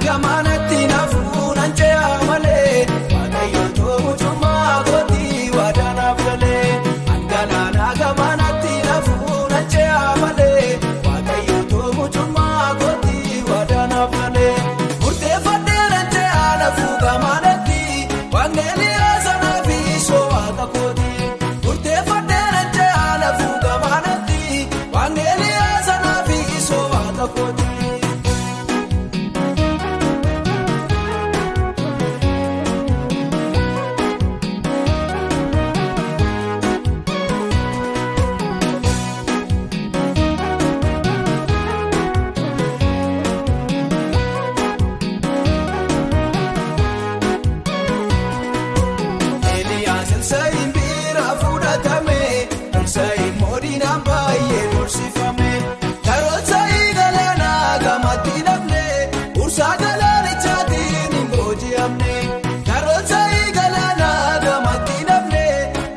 gamanatti nafuun anjaa malee waaqayyo toomutummaa gootii waadaanaaf galee. Galaana gamanatti nafuun anjaa malee waaqayyo toomutummaa gootii waadaanaaf galee. Murteeffadheen anjaa nafuu gamanatti waaqni haasanaaf isoo waaqa kooti. Murteeffadheen anjaa nafuu gamanatti waaqni haasanaaf isoo waaqa kooti. Sayin bira fudhatame, sayin moodinaan baay'ee doorsifame. Karoon sayin galaana gamatti namne, ursaa galaanichaatiin hin booji'amne. Karoon sayin galaana gamatti namne,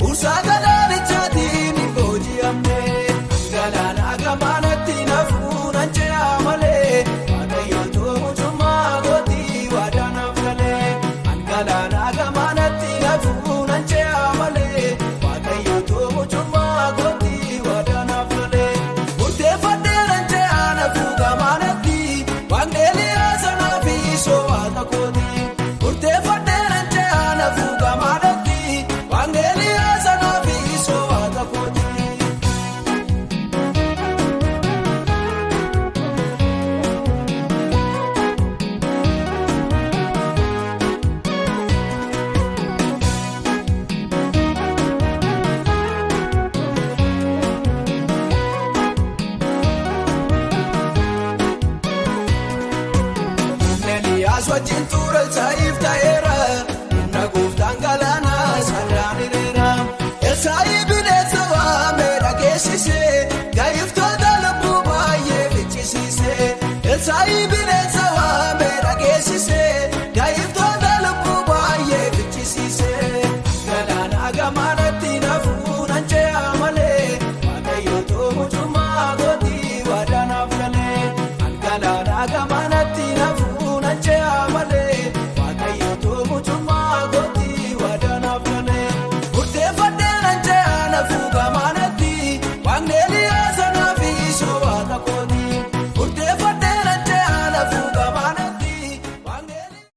ursaa galaanichaatiin hin booji'amne. Galaana gamanatti nafuun anjaa malee, waaqayyo toomutummaa gootii waadaanaaf galee. Galaana gamanatti nafuun anjaa malee waaqayyo toomutummaa gootii waadaanaaf galee. Murteeffadheen anjaa nafuu gamanatti waaqni haasanaaf isoo waaqa kooti. Murteeffadheen anjaa nafuu gamanatti waaqni haasanaaf isoo waaqa kooti. Wajjin tuura